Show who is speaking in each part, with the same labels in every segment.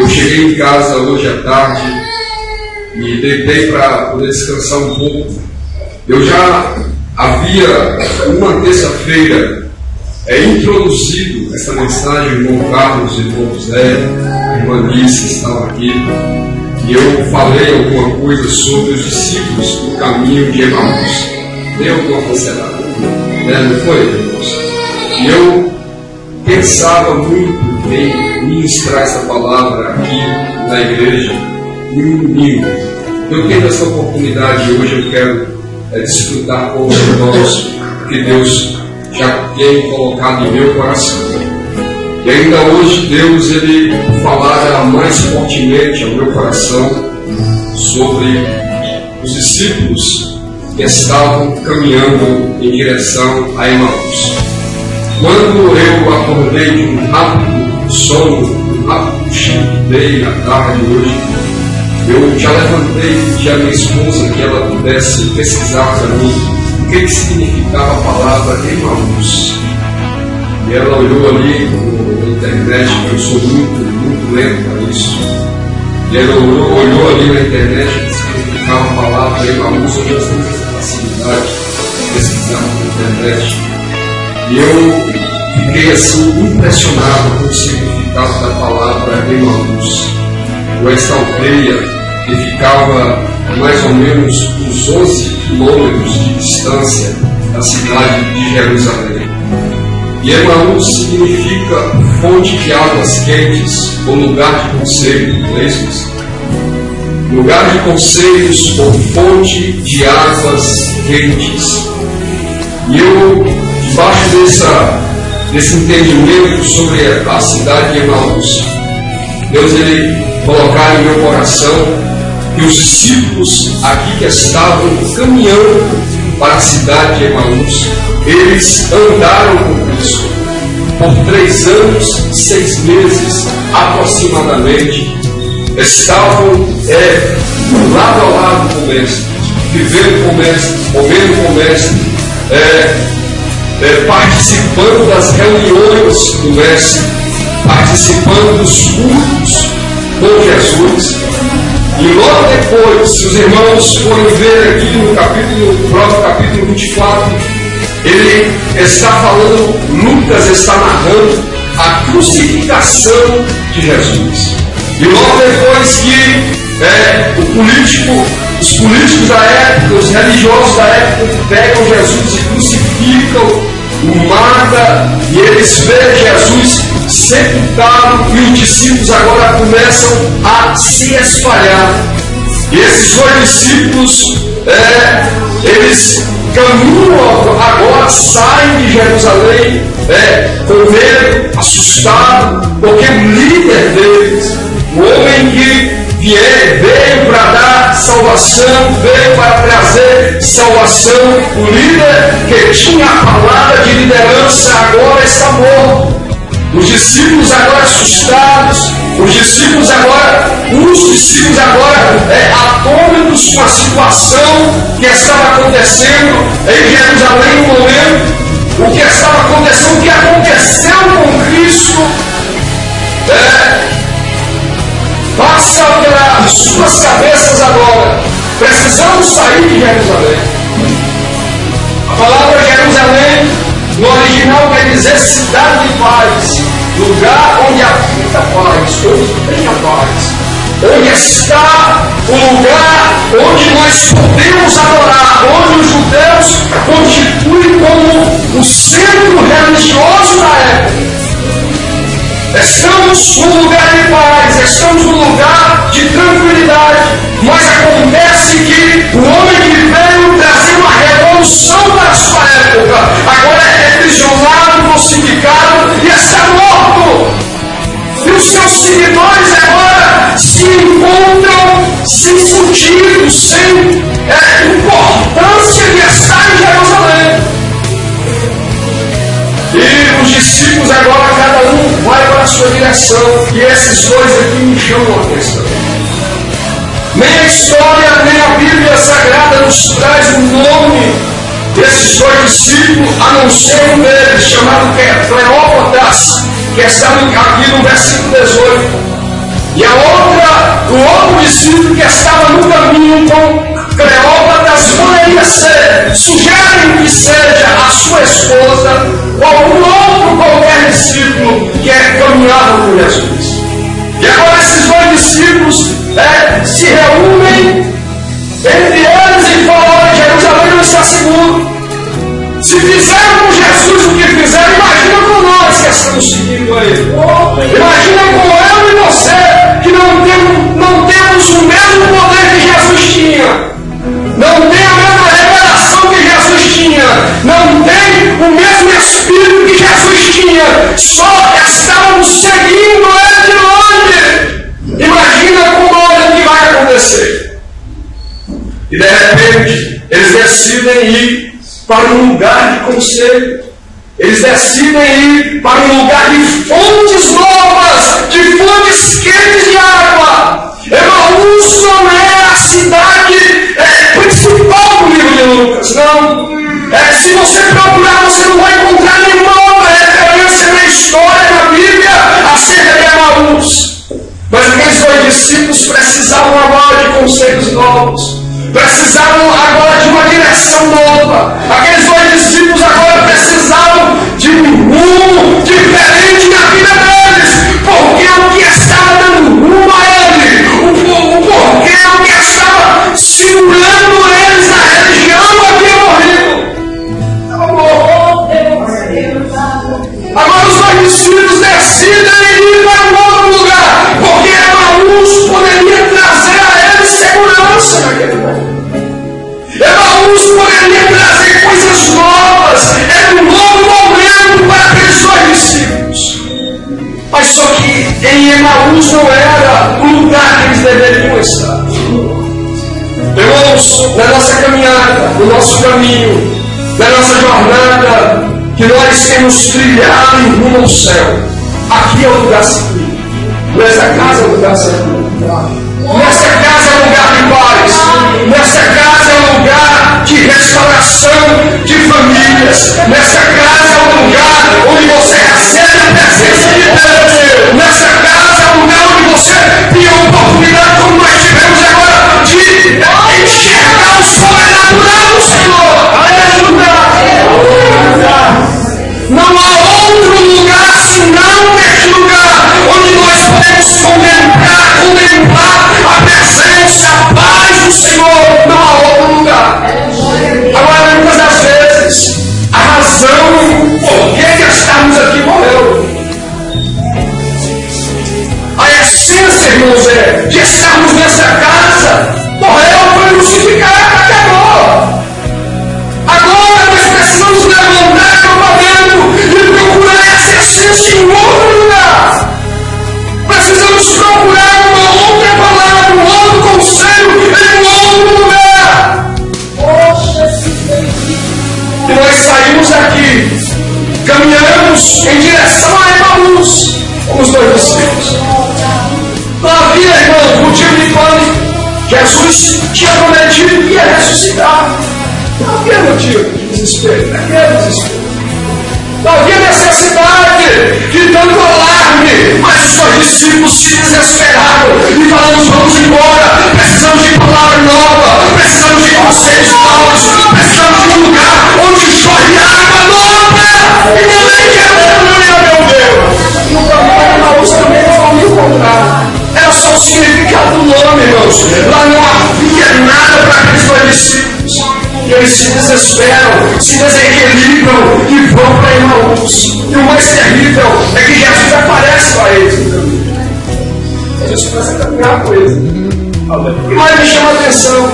Speaker 1: Eu cheguei em casa hoje à tarde e deitei para poder descansar um pouco. Eu já havia, uma terça-feira, introduzido essa mensagem, o irmão Carlos, o irmão José, a irmã Liz, que estavam aqui, e eu falei alguma coisa sobre os discípulos do caminho de Emaús. Deu alguma considerada, não foi, irmãos? E eu pensava muito em ministrar essa palavra aqui na igreja, em um domingo. Eu tendo essa oportunidade hoje, eu quero desfrutar com os irmãos que Deus já tem colocado em meu coração. E ainda hoje Deus ele falara mais fortemente ao meu coração sobre os discípulos que estavam caminhando em direção a Emaús. Quando eu acordei de um rápido sono, um rápido cochilo que dei à tarde hoje, eu já levantei e pedi à minha esposa que ela pudesse pesquisar para mim o que significava a palavra Emaús. E ela olhou ali na internet, que eu sou muito lento para isso. E ela olhou ali na internet o que significava a palavra Emaús. Hoje nós temos essa facilidade de pesquisar na internet. E eu fiquei assim impressionado com o significado da palavra Emaús. Esta aldeia que ficava mais ou menos uns 11 quilômetros de distância da cidade de Jerusalém. E Emaús significa fonte de águas quentes ou lugar de conselho em inglês. Lugar de conselhos ou fonte de águas quentes. E eu, debaixo desse entendimento sobre a cidade de Emaús, Deus ele colocar em meu coração que os discípulos aqui que estavam caminhando para a cidade de Emaús, eles andaram com Cristo por 3 anos e 6 meses aproximadamente. Estavam lado a lado com o Mestre, vivendo com o Mestre, comendo com o Mestre, participando das reuniões do Mestre, participando dos cultos com Jesus. E logo depois, se os irmãos forem ver aqui no próprio capítulo 24, ele está falando, Lucas está narrando a crucificação de Jesus. E logo depois que os políticos da época, os religiosos da época, pegam Jesus e crucificam, o matam, e eles veem Jesus sepultado, e os discípulos agora começam a se espalhar. E esses 2 discípulos, eles caminham agora, saem de Jerusalém, com medo, assustado, porque o líder deles, o homem que veio para dar salvação, veio para trazer salvação, o líder que tinha a palavra de liderança agora está morto. Os discípulos agora assustados, os discípulos agora atônitos com a situação que estava acontecendo em Jerusalém no momento, o que estava acontecendo, o que aconteceu com Cristo, passa pelas suas cabeças agora. Precisamos sair de Jerusalém. A palavra Jerusalém no original quer dizer cidade de paz, lugar onde habita paz, onde tem a paz, onde está o lugar onde nós podemos adorar, onde os judeus constituem como o centro religioso da época. Estamos num lugar de paz, estamos num lugar de tranquilidade, mas acontece que o homem que veio trazer uma revolução para a sua época, agora é aprisionado, crucificado e está morto. E os seus seguidores agora se encontram sem sentido, sem importância de estar em Jerusalém. E os discípulos agora, cada um vai para a sua direção. E esses 2 aqui me chamam a atenção. Nem a história, nem a Bíblia Sagrada nos traz o nome desses 2 discípulos, a não ser um deles, chamado Cleópatas, que está aqui no versículo 18. E a
Speaker 2: discípulo que estava no caminho com Cleópatra poderia ser sugerem que seja a sua esposa ou algum outro qualquer discípulo que caminhava com Jesus. E agora esses dois discípulos se reúnem entre eles e falam: olha, Jerusalém não está seguro. Se fizeram com Jesus o que fizeram, imagina com nós que estamos seguindo a Ele. Imagina com eu e você que não temos o mesmo poder que Jesus tinha. Não tem a mesma revelação que Jesus tinha. Não tem o mesmo Espírito que Jesus tinha. Só estávamos seguindo Ele de longe. Imagina com nós o que vai acontecer. E de repente, eles decidem ir para um lugar de conselho. Eles decidem ir para um lugar de fontes novas, de fontes quentes de água. Emaús não é a cidade principal do livro de Lucas, não. Se você procurar, você não vai encontrar nenhuma outra referência na história, na Bíblia, acerca de Emaús. Mas aqueles dois discípulos precisavam agora de conselhos novos. Precisavam agora de uma direção nova. Aqueles dois discípulos agora precisavam de um rumo diferente na vida deles. Porque o que estava dando rumo a ele, o porquê, o que estava segurando eles na religião havia morrido. Agora os dois discípulos decidem ir para um outro lugar. Porque Emaús poderia trazer a eles segurança naquele momento. Emaús poderia trazer coisas novas. Era um novo momento para aqueles dois discípulos. Mas só que em Emaús não era o lugar que eles deveriam estar. Irmãos, na nossa caminhada, no nosso caminho, na nossa jornada, que nós temos trilhado em rumo ao céu, aqui é o lugar seguro. Nessa casa é o lugar seguro. Nessa casa é um lugar de paz. Nessa casa é um lugar de restauração de famílias. Nessa casa é um lugar onde você recebe a presença de Deus. Nessa casa é um lugar onde você tem a oportunidade, como nós tivemos agora, de enxergar o sobrenatural do Senhor. Não há outro lugar senão neste lugar onde nós podemos contemplar a presença, a paz do Senhor. Não há outro lugar. Agora, muitas das vezes, a razão por que estamos aqui morreu. A essência, irmãos, de estarmos nessa casa morreu, foi crucificado, acabou. Agora nós precisamos levantar acampamento e procurar essa essência em outro lugar. Precisamos procurar uma outra palavra, um outro conselho em um outro lugar. E nós saímos daqui, caminhamos em direção a Emaús, como os dois discípulos. Não havia, irmão, motivo de pânico. Jesus tinha prometido que ia ressuscitar. Não havia motivo de desespero, não havia desespero. Não havia necessidade de tanto alarme, mas os seus discípulos se desesperaram e falaram: vamos embora, precisamos de palavra nova, precisamos de conselhos novos, precisamos de um lugar onde chore água nova. E ninguém quer aleluia, meu Deus. E o caminho de Emaús também não foi o contrário. Era só o significado do nome, irmãos. Lá não havia nada para aqueles dois discípulos. E eles se desesperam, se desequilibram e vão para Emaús. E o mais terrível é que Jesus aparece para eles no caminho. Jesus começa a caminhar com eles. O que mais me chama a atenção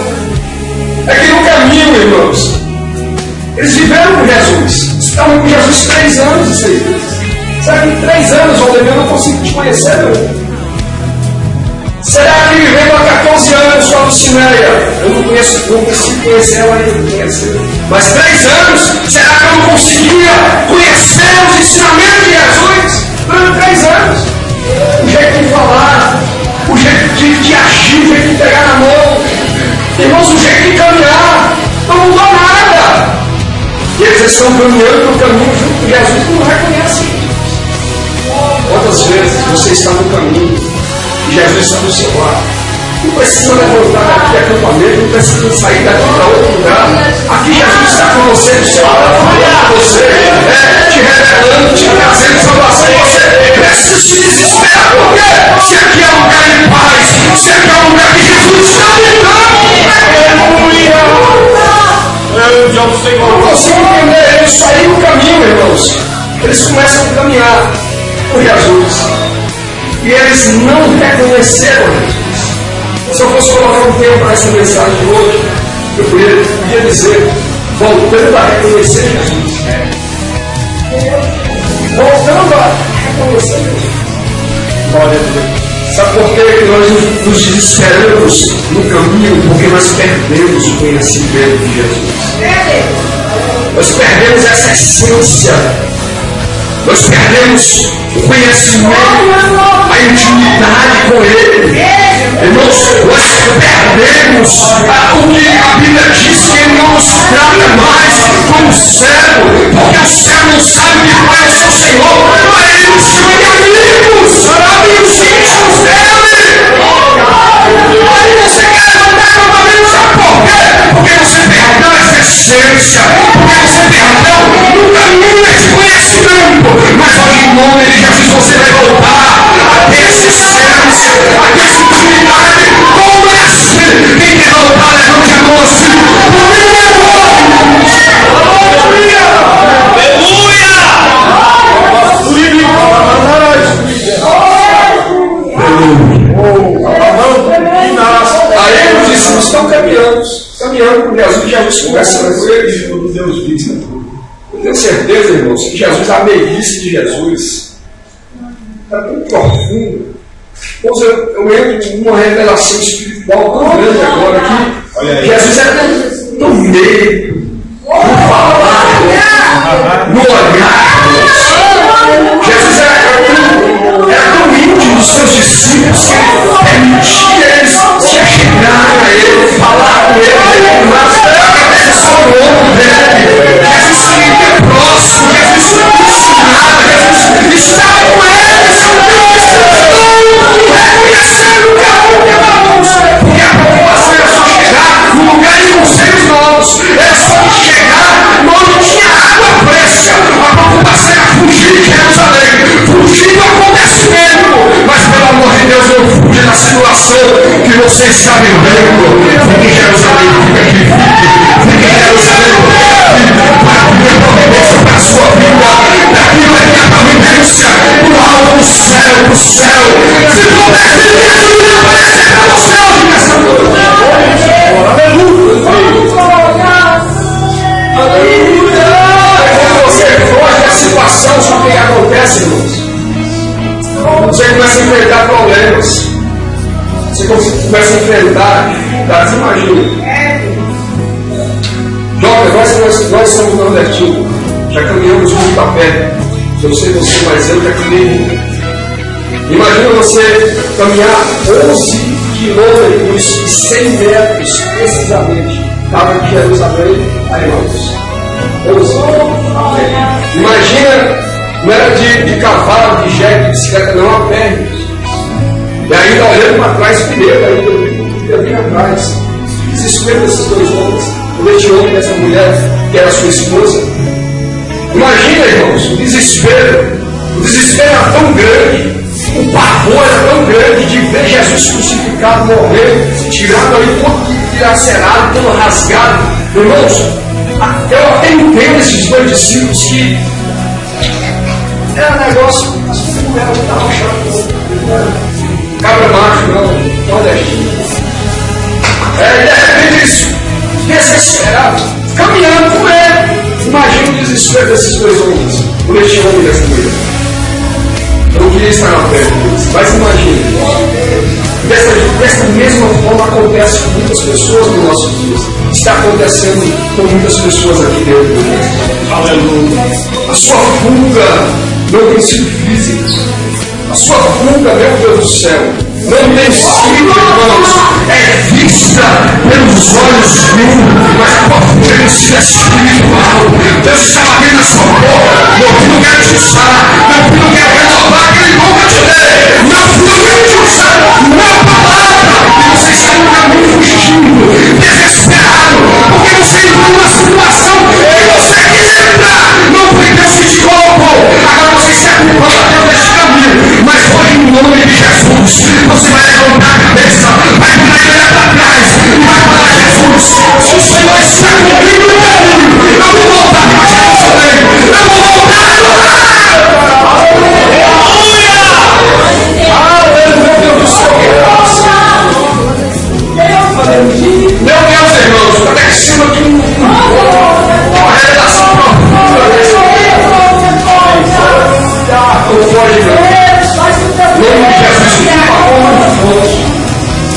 Speaker 2: é que no caminho, irmãos, eles viveram com Jesus. Estavam com Jesus 3 anos, isso aí. Será que em 3 anos, Valdemir, eu não consigo te conhecer, meu? Será que vivendo há 14 anos com a Lucinéia, eu não consigo conhecer ela ainda, mas 3 anos, será que eu não conseguia conhecer os ensinamentos de Jesus? Durante 3 anos. O jeito de falar, o jeito de agir, o jeito de pegar na mão, irmãos, o jeito de caminhar, não mudou nada. E eles estão caminhando no caminho junto com Jesus e não reconhecem. Quantas vezes você está no caminho e Jesus está do seu lado? Não precisa levantar daqui acampamento, não precisa sair daqui para outro lugar. Aqui Jesus está com você, do seu lado, falando com você, te revelando, te trazendo salvação. Você precisa se desesperar, porque se aqui é um lugar de paz, se aqui é um lugar que Jesus está habitando. Eu não consigo entender isso aí no caminho, irmãos. Eles começam a caminhar por Jesus e eles não reconheceram Jesus. Se eu fosse colocar um tempo para essa mensagem de hoje, eu podia dizer, voltando a reconhecer Jesus. Voltando a reconhecer Jesus. Glória a Deus. Sabe por que nós nos desesperamos no caminho? Porque nós perdemos o conhecimento de Jesus. Nós perdemos essa essência. Nós perdemos o conhecimento, a intimidade com Ele. Irmãos, nós perdemos o que a Bíblia diz que Ele não nos trata mais como servo, porque o servo não sabe que Pai é o seu Senhor, mas Ele nos chama de amigos, amigos íntimos dEle. Aí você quer levantar novamente, sabe por quê? Porque você perdeu essa essência, porque você perdeu no caminho desse conhecimento. Mas hoje, em nome de Jesus, você vai voltar a ter essa essência, a ter essa intimidade com esse. Quem quer voltar, levante a mão assim. Aí os discípulos estão caminhando com Jesus, Jesus conversando com eles. Eu tenho certeza, irmãos, que Jesus, a meiguice de Jesus está tão profunda. Irmãos, eu entro numa revelação espiritual tão grande agora que Jesus era tão meio no falar, no olhar. Jesus era tão íntimo dos seus discípulos que ele permitia eles se achegarem a ele, falar com ele, mas a cabeça sobre o ombro dele. Jesus se via próximo, Jesus ensinava, Jesus estava com eles, reconhecendo o caminho, irmãos, porque a preocupação era só chegar no lugar de conselhos novos, era só chegar onde tinha água fresca. A preocupação era fugir de Jerusalém, fugir do acontecimento, mas pelo amor de Deus, não fuja da situação que você está vivendo. Fique em Jerusalém, fique aqui, fique em Jerusalém, para ter providência para a sua vida. Daqui vai ter a providência do alto do céu, do céu. Se for desse jeito, não aparecer para você hoje nessa noite. Aleluia! Quando você foge da situação, sabe o que acontece, irmãos? Você começa a enfrentar problemas. Você começa a enfrentar dificuldades. Imagina. Jovem, nós somos nordestinos. Já caminhamos muito a pé. Eu sei você, mas eu já caminhei muito. Imagina você caminhar 11 quilômetros e 100 metros precisamente. Estava de Jerusalém a Emmaus. 11. Imagina. Não era de cavalo, de jegue, de bicicleta, não, a pé. E ainda olhando para trás primeiro, ainda bem atrás. Desespero desses dois homens, deste homem e dessa mulher, que era sua esposa. Imagina, irmãos, o desespero. O desespero era tão grande, o pavor era tão grande de ver Jesus crucificado, morrer, tirado ali todo dilacerado, todo rasgado. Irmãos, eu até entendo esses dois discípulos que era um negócio, as coisas não eram muito arrochadas. Cabra macho, não, nordestino. De repente eles desesperados, caminhando com ele. Imagina o desespero desses dois homens, por este homem e dessa mulher. Eu não queria estar na perto deles, mas imagina. Dessa mesma forma acontece com muitas pessoas nos nossos dias. Está acontecendo com muitas pessoas aqui dentro do mundo. Aleluia. A sua fuga não tem sido física. A sua fuga, meu Deus do céu, não tem sido, irmãos, é vista pelos olhos humanos, mas a tua fuga tem sido espiritual. Deus está abrindo a sua porta. Meu filho quer te usar, meu filho quer renovar aquele dom que eu te dei. Meu filho quer te usar, minha palavra, e você Jesus. Você vai levantar a cabeça, vai parar de olhar para trás e vai falar: Jesus, se o Senhor está comigo, eu vou voltar para Jerusalém, eu vou voltar a adorar. Aleluia! Meu Deus do céu, que graça! Meu Deus, irmãos, está descendo aqui uma revelação profunda desse nome de Jesus,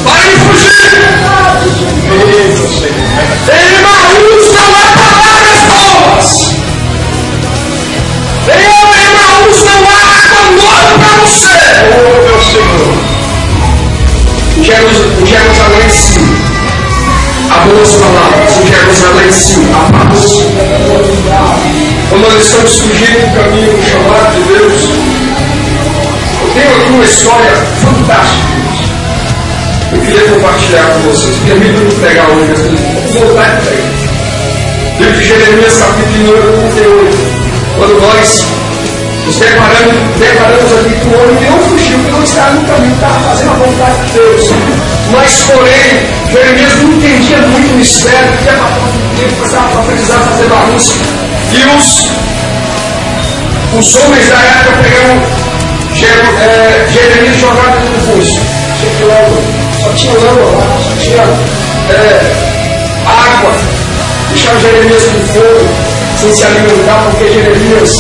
Speaker 2: vai me fugir. Emaús não há palavras boas. Emaús não há abandono para você. Oh, meu Senhor. Jerusalém sim, há boas palavras. Em Jerusalém sim, há paz. Quando nós estamos fugindo do caminho chamado de Deus, eu tenho aqui uma história fantástica. Eu queria compartilhar com vocês. Permita-me pregar hoje, mas vou voltar a pregar. Livro de Jeremias, capítulo 38. Quando nós nos deparamos aqui com o homem que não fugiu, que não estava no caminho, estava fazendo a vontade de Deus. Mas, porém, Jeremias não entendia muito o mistério, porque a palavra do tempo estava para precisar fazer bagunça. E os homens da época pegaram Jeremias jogado no poço. Só tinha lama lá, só tinha água. Deixaram Jeremias com fogo, sem se alimentar, porque Jeremias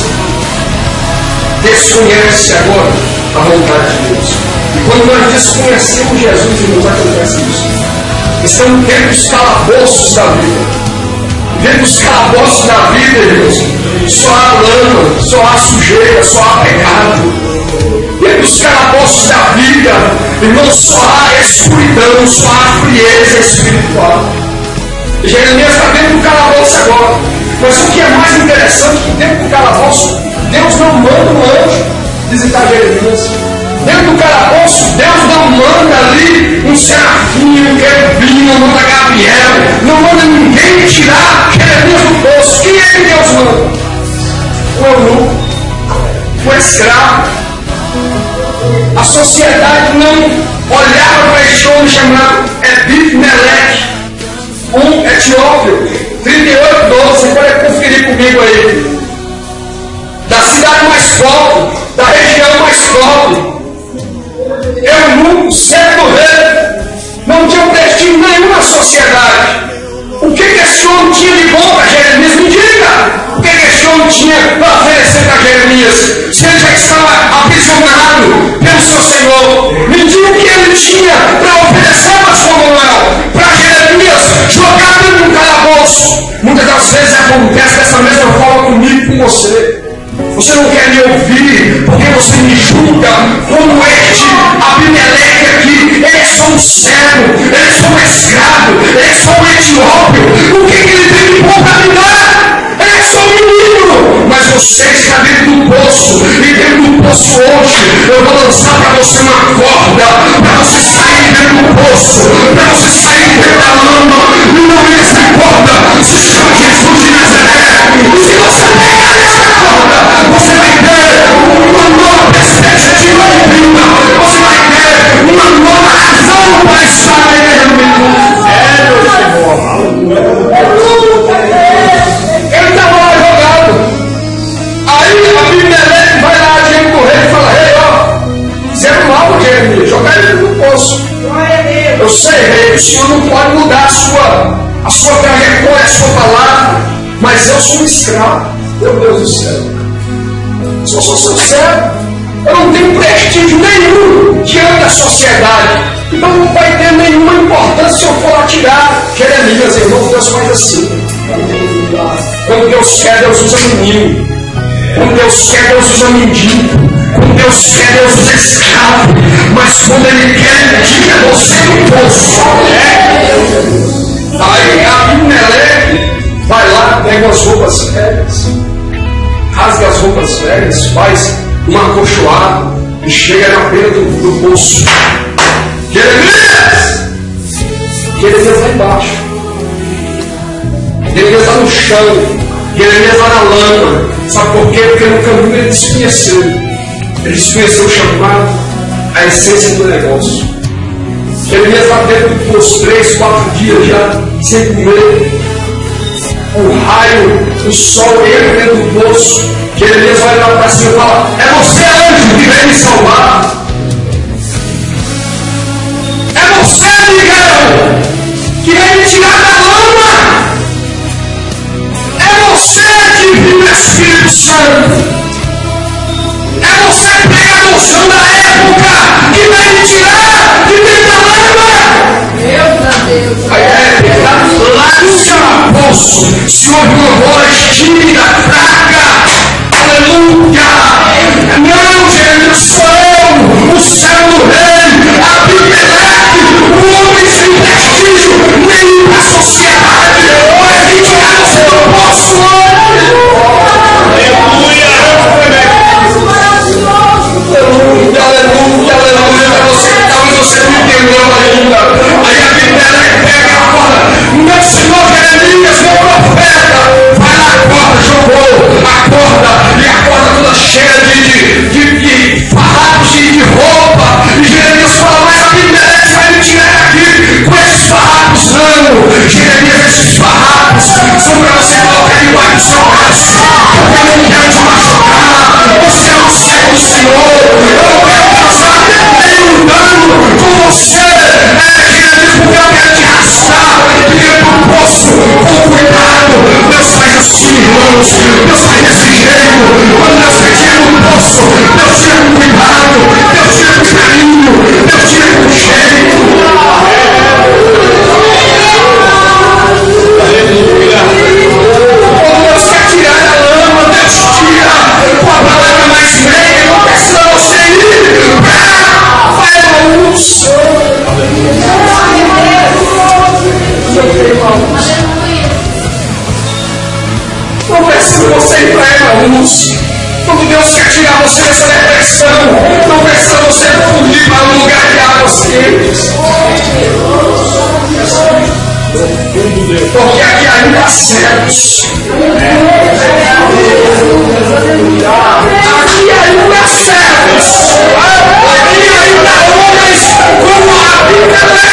Speaker 2: desconhece agora a vontade de Deus. E quando nós desconhecemos Jesus, irmãos, acontece isso. Estamos dentro dos calabouços da vida. Dentro dos calabouços da vida, irmãos, só há lama, só há sujeira, só há pecado. Dentro dos calabouços da vida, irmãos, só há escuridão, só há frieza espiritual. Jeremias está dentro do calabouço agora. Mas o que é mais interessante é que dentro do calabouço, Deus não manda um anjo visitar Jeremias. Dentro do calabouço, Deus não manda ali um serafim, um querubim, não manda Gabriel, não manda ninguém tirar Jeremias do poço. Quem é que Deus manda? O eunuco, o escravo. A sociedade não olhava para este homem chamado Ebed-Meleque, um etíope, 38:12, você pode conferir comigo aí. Da cidade mais pobre, da região mais pobre. Eunuco, servo do rei, não tinha prestígio nenhum na sociedade. O que esse homem tinha de bom para Jeremias? Me diga! O que esse homem tinha para oferecer para Jeremias? Se ele já estava aprisionado pelo seu Senhor, me diga o que ele tinha para oferecer para Samuel, para Jeremias, jogado dentro do calabouço. Muitas das vezes acontece dessa mesma forma comigo e com você. Você não quer me ouvir porque você me julga como este Abimeleque aqui. Ele é só um servo, ele é só um escravo, ele é só um etíope. O que ele tem de bom para me dar? Ele é só um menino. Mas você está dentro do poço, e dentro do poço hoje eu vou lançar para você uma corda, para você sair dentro do poço, para você sair dentro da lama. E não é essa corda, se chama Jesus de Nazaré. E se você pegar essa corda, você vai ter uma nova perspectiva de vida. Você vai ter uma nova razão para estar ele estava lá jogado. Aí Abimeleque vai lá diante do rei e fala: rei, ó, fizeram mal, Jeremias, jogar ele no poço. Eu sei, rei, o senhor não pode mudar a sua trajetória, a sua palavra, mas eu sou um escravo. Meu Deus do céu. Se eu sou seu servo, eu não tenho prestígio nenhum diante da sociedade. Então não vai ter nenhuma importância se eu for lá tirar Jeremias, irmão. Deus faz assim. Quando Deus quer, Deus usa menino. Quando Deus quer, Deus usa mendigo. Quando Deus quer, Deus usa escravo. Mas quando Ele quer, Ele tira você do poço. Aí Abimeleque vai lá, pega as roupas velhas, rasga as roupas velhas, faz uma acolchoada e chega na beira do poço. Jeremias! Jeremias lá embaixo. Jeremias lá no chão. Jeremias lá na lama. Sabe por quê? Porque no caminho ele desconheceu. Ele desconheceu o chamado. a essência do negócio. Jeremias está dentro do poço 3, 4 dias já, sem comer. O raio, o sol entra dentro do poço. Jeremias vai lá para cima e fala: é você, anjo, que vem me salvar. É você, Miguel, que vem me tirar da lama. É você, Divino Espírito Santo. É você, pregadorzão da época, que vem me tirar de dentro da lama. Meu Deus. Aí lá no poço se ouve uma voz tímida, fraca. Aleluia. Não, Jeremias, sou eu, o céu do rei, Abimeleque, o homem sem prestígio, nem a sociedade, vai me tirar você do poço. Aleluia. Aleluia, aleluia, aleluia. Talvez você não entendeu ainda. Aí a Abimeleque pega a corda. Meu senhor Jeremias, meu profeta, vai lá, a corda, jogou a corda, e a corda toda cheia de farrapos de roupa. E Jeremias fala: mas Abimeleque vai me tirar aqui com esses farrapos. Não, Jeremias, esses farrapos são para você colocar debaixo do seu braço, porque eu não quero te machucar. Você é um servo do Senhor. Eu não quero causar nenhum dano com você. Jeremias, porque eu quero te arrastar dentro do poço com cuidado. Deus faz assim, irmãos. Deus faz desse jeito. Quando Deus te tira do poço, Deus tira com cuidado, Deus tira com carinho, Deus tira com jeito. Aleluia. Quando Deus quer tirar da lama, Deus tira com a palavra mais meiga. Não precisa você ir para a luz. Não precisa você ir para a luz. Quando Deus quer tirar você dessa depressão, não precisa você fugir para um lugar de águas quentes. Porque aqui ainda há cegos. Aqui ainda há cegos. Aqui ainda há homens como a Abimeleque.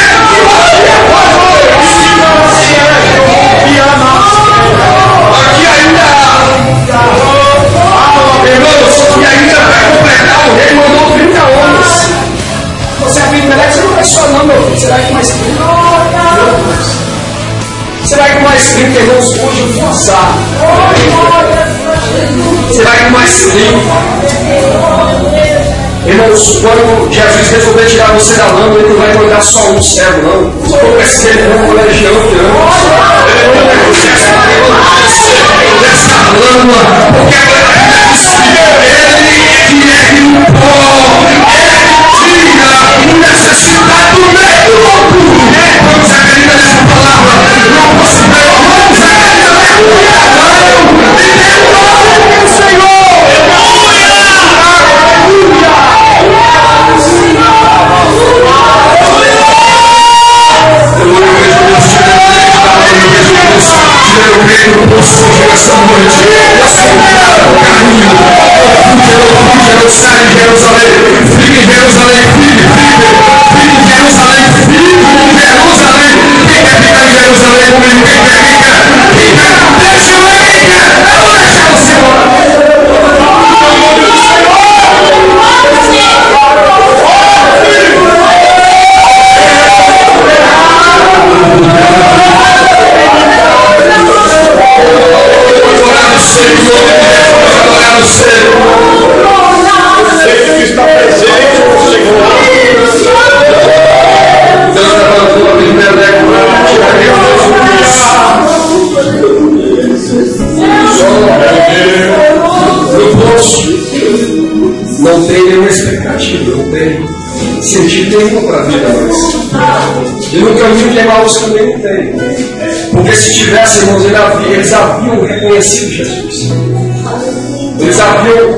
Speaker 2: Aqui ainda há. Irmãos, e ainda para completar, o rei mandou 30 homens. Você é Abimeleque, você não vai só não, meu filho. Você vai com mais 30. Você vai com mais 30, irmãos, hoje eu vou assar. Você vai com mais 30. Irmãos, quando Jesus resolver tirar você da lama, ele não vai mandar só um cego, não. Você vai perceber, ele vai uma legião de anjos. Ele vai dessa lama, porque a ele é o pó, ele tira o necessitado do meio do mundo. Vamos acreditar nessa palavra. Não posso ver, vamos acreditar nessa palavra. Entendeu, Senhor? Essa noite, eu sou o caminho, eu saio de Jerusalém, fique em Jerusalém, fique em Jerusalém, quem quer ficar em Jerusalém comigo, quem quer, deixa eu vou deixar você embora. Ele está presente no Senhor. Deus levantou a Abimeleque para tirar no poço. Não tem nenhuma expectativa, não tem sentido nenhum para a vida mais. E no caminho de Emaús também não tem. Porque se tivesse, irmãos, eles haviam reconhecido Jesus.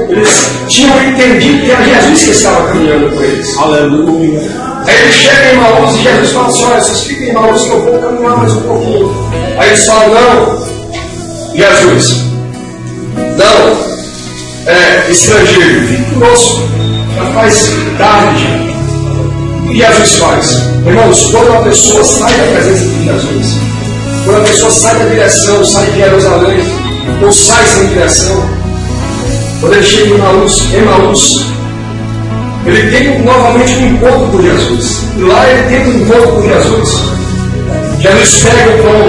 Speaker 2: Eles tinham entendido que era Jesus que estava caminhando com eles. Aleluia. Aí eles chegam em Emaús e Jesus fala assim: olha, vocês ficam em Emaús que eu vou caminhar mais um pouquinho. Aí eles falam: não, Jesus, não, estrangeiro, fique conosco, já faz tarde. que Jesus faz? Irmãos, quando a pessoa sai da presença de Jesus, quando a pessoa sai da direção, sai de Jerusalém, ou sai sem direção, quando ele chega em Emaús, ele tem novamente um encontro com Jesus. E lá ele tem um encontro com Jesus. Jesus pega o pão.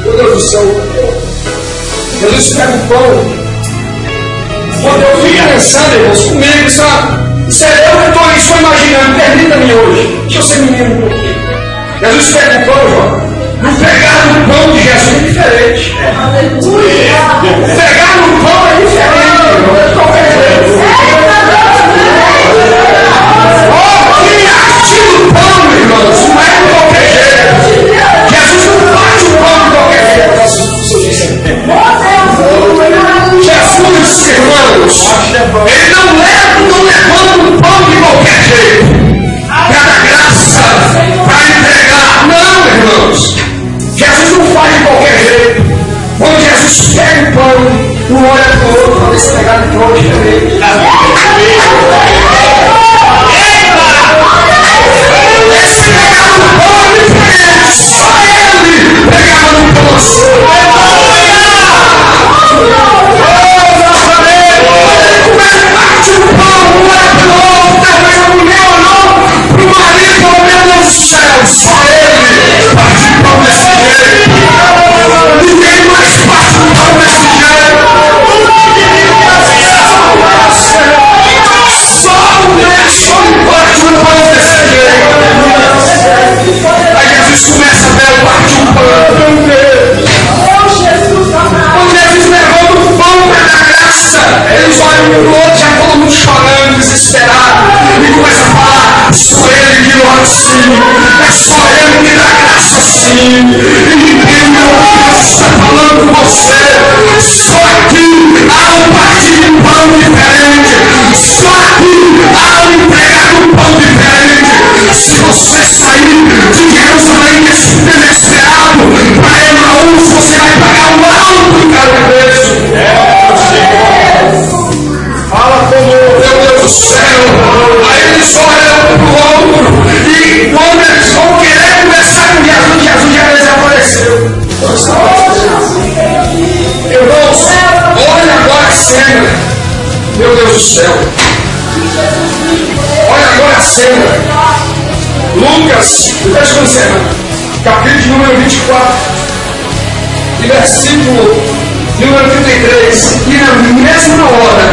Speaker 2: Meu Deus do céu. Jesus pega o pão. Quando eu fico pensando, irmãos, comigo, isso é eu que estou imaginando. Permita-me hoje. Deixa eu ser menino um pouquinho. Jesus pega o pão, João. No pegar no pão de Jesus é diferente. Pegar no pão é diferente, irmão. É de qualquer jeito. O pão, irmãos, não é de qualquer jeito. Jesus não faz o pão de qualquer jeito. Jesus, irmãos, ele não levanta o pão de qualquer jeito. Cada graça para entregar. Não, irmãos. Jesus não faz de qualquer jeito. Quando Jesus pega o pão, um olha para o outro, para se pegar no pão diferente. Esse pegava no pão diferente. Só ele pegava no pão assim. Ele começa a partir o pão, um olha para o outro, talvez a mulher ou não, para o marido ou meu Deus do céu. Só ele parte o pão desse jeito. Ninguém mais parte o pão desse jeito. Só o mestre parte o pão desse jeito. Aí Jesus começa a ver parte o pão. Quando Jesus levanta o pão para a graça, eles olham um para o outro, já todo mundo chorando, desesperado, e começa a falar: só ele que ora assim, é só ele que dá graça assim, e ninguém está falando com você. Só aqui há um partir de pão diferente, só aqui há um entregar um pão diferente. Se você sair de Jerusalém desesperado para Emaús, você vai pagar um alto preço. Fala como meu Deus do céu. Aí eles olham para o outro e quando eles vão querer conversar com Jesus, Jesus já desapareceu. Irmãos, olha agora a cena. Meu Deus do céu. Olha agora a cena. Lucas, deixa eu encerrar. Capítulo número 24. E versículo número 33. E na mesma hora,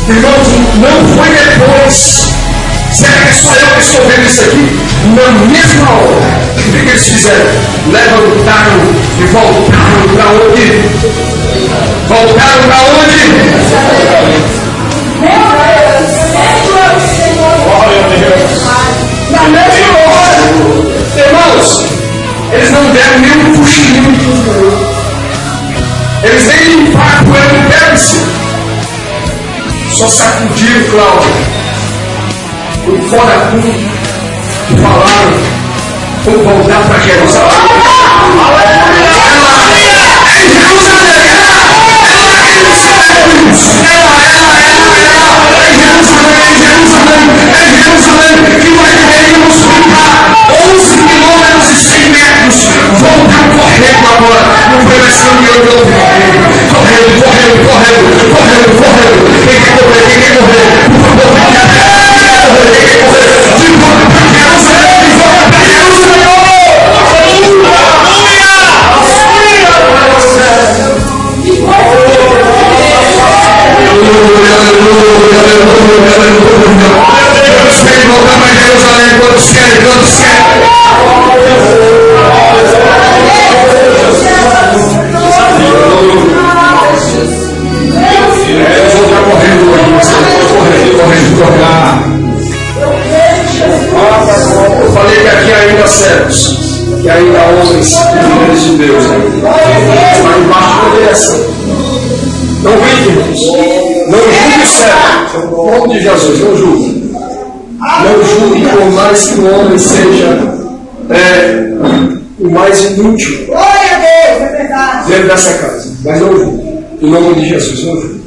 Speaker 2: irmãos, não foi depois. Será que é só eu que estou vendo isso aqui? Na mesma hora. O que eles fizeram? Levantaram e voltaram para onde? Voltaram para onde? Na mesma hora. Irmãos, eles não deram nem um cochilinho. Eles nem limparam com ele no pé. Só sacudiram Cláudio. Por fora tudo. E falaram: vamos voltar para Jerusalém. Que nós deveríamos ficar 11 quilômetros e 100 metros. Voltar correndo agora. Não foi mais caminhando pelo correndo. Quem quer correr? Por favor, quem quer correr? De volta para Jerusalém. De volta para Jerusalém. Deus quer voltar para Jerusalém. Quantos querem? Eu vou estar correndo hoje. Correndo. Eu falei que aqui ainda há servos, que ainda há homens e mulheres de Deus. Mas embaixo da direção. Não vide, irmãos. Não julgue o servo. Em nome de Jesus, não julgue. Não julgue, por mais que o homem seja o mais inútil.
Speaker 3: Glória a Deus, é verdade.
Speaker 2: Dentro dessa casa. Mas não julgue. Em nome de Jesus, não julgue.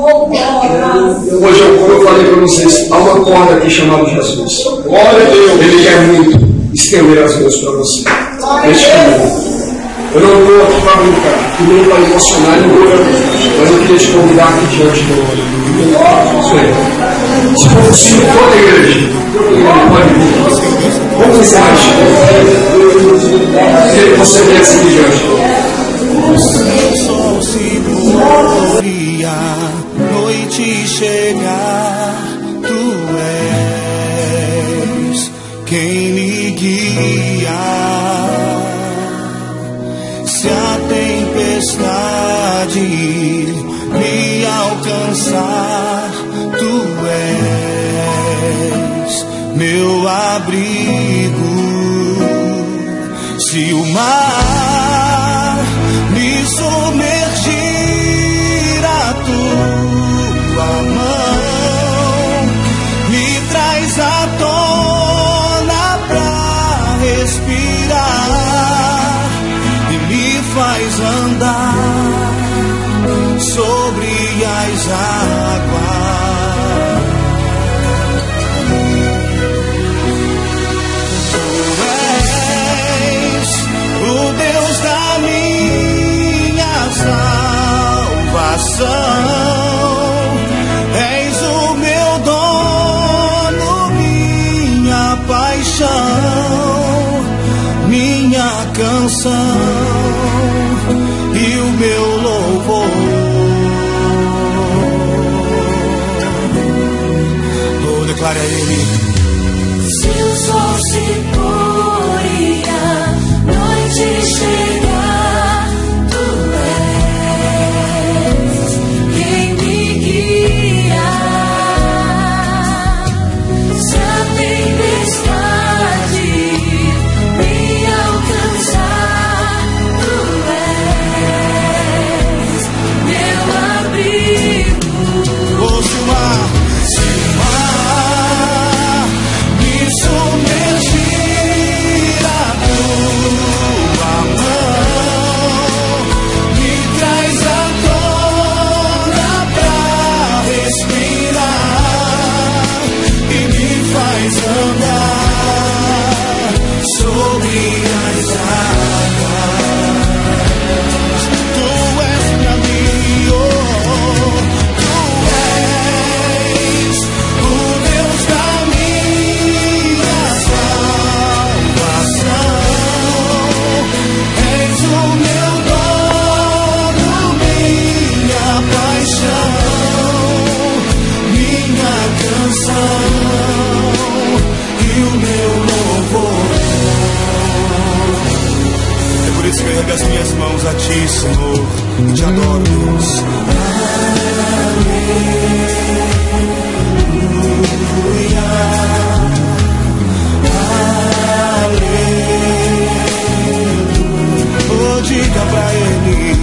Speaker 2: Hoje, como eu falei para vocês, há uma corda aqui chamada Jesus. Glória a Deus. Ele quer muito estender as mãos para você. Neste caminho. Eu não estou aqui para brincar, nem para emocionar ninguém, mas eu queria te convidar aqui diante do Senhor. Se for possível, toda a igreja pode vir. Vamos encerrar. Que você venha aqui diante.
Speaker 3: O sol se gloria, noite chegar, tu és quem me guia. Se a tempestade me alcançar, tu és meu abrigo. Se o mar me submergir, a tua mão me traz à tona pra respirar e me faz andar sobre as águas. Tu és o Deus da minha salvação, és o meu dono, minha paixão, minha canção e o meu louvor. Oh, declare a Ele.
Speaker 4: Se o sol se pôr e a noite chegar, tu és quem me guia. Se a tempestade me alcançar, tu és meu abrigo.
Speaker 3: Oh, se o mar me submergir, a tua mão me traz à tona pra respirar e me faz andar sobre as águas. Tu és pra mim, oh, tu és o Deus da minha salvação, és o meu dono, minha paixão, minha canção e o meu louvor. É por isso que eu ergo as minhas mãos a Ti, Senhor, e Te adoro, Deus. Oh, diga pra Ele.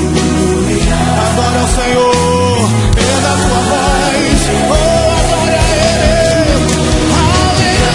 Speaker 3: Aleluia. Adora o Senhor, erga a tua voz. Oh, adora Ele. Aleluia.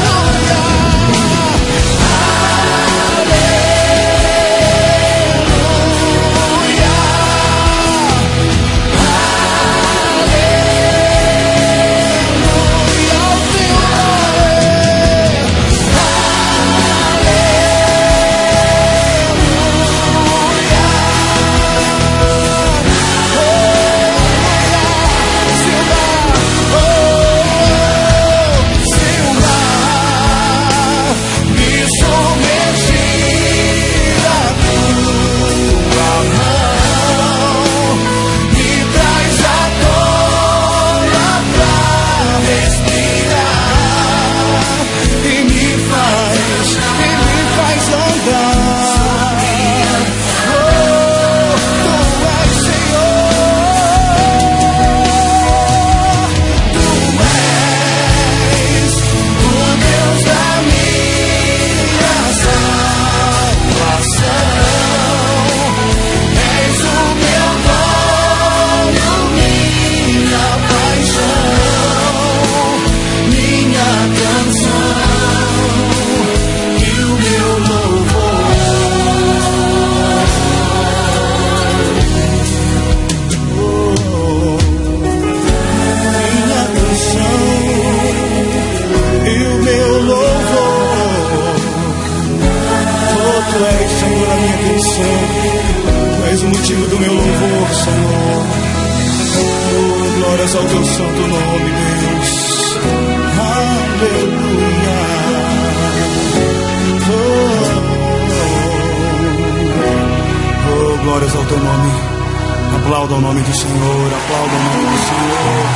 Speaker 3: Glórias ao teu santo nome, Deus. Aleluia. Oh, glórias ao teu nome. Aplauda o nome do Senhor, aplauda o nome do Senhor.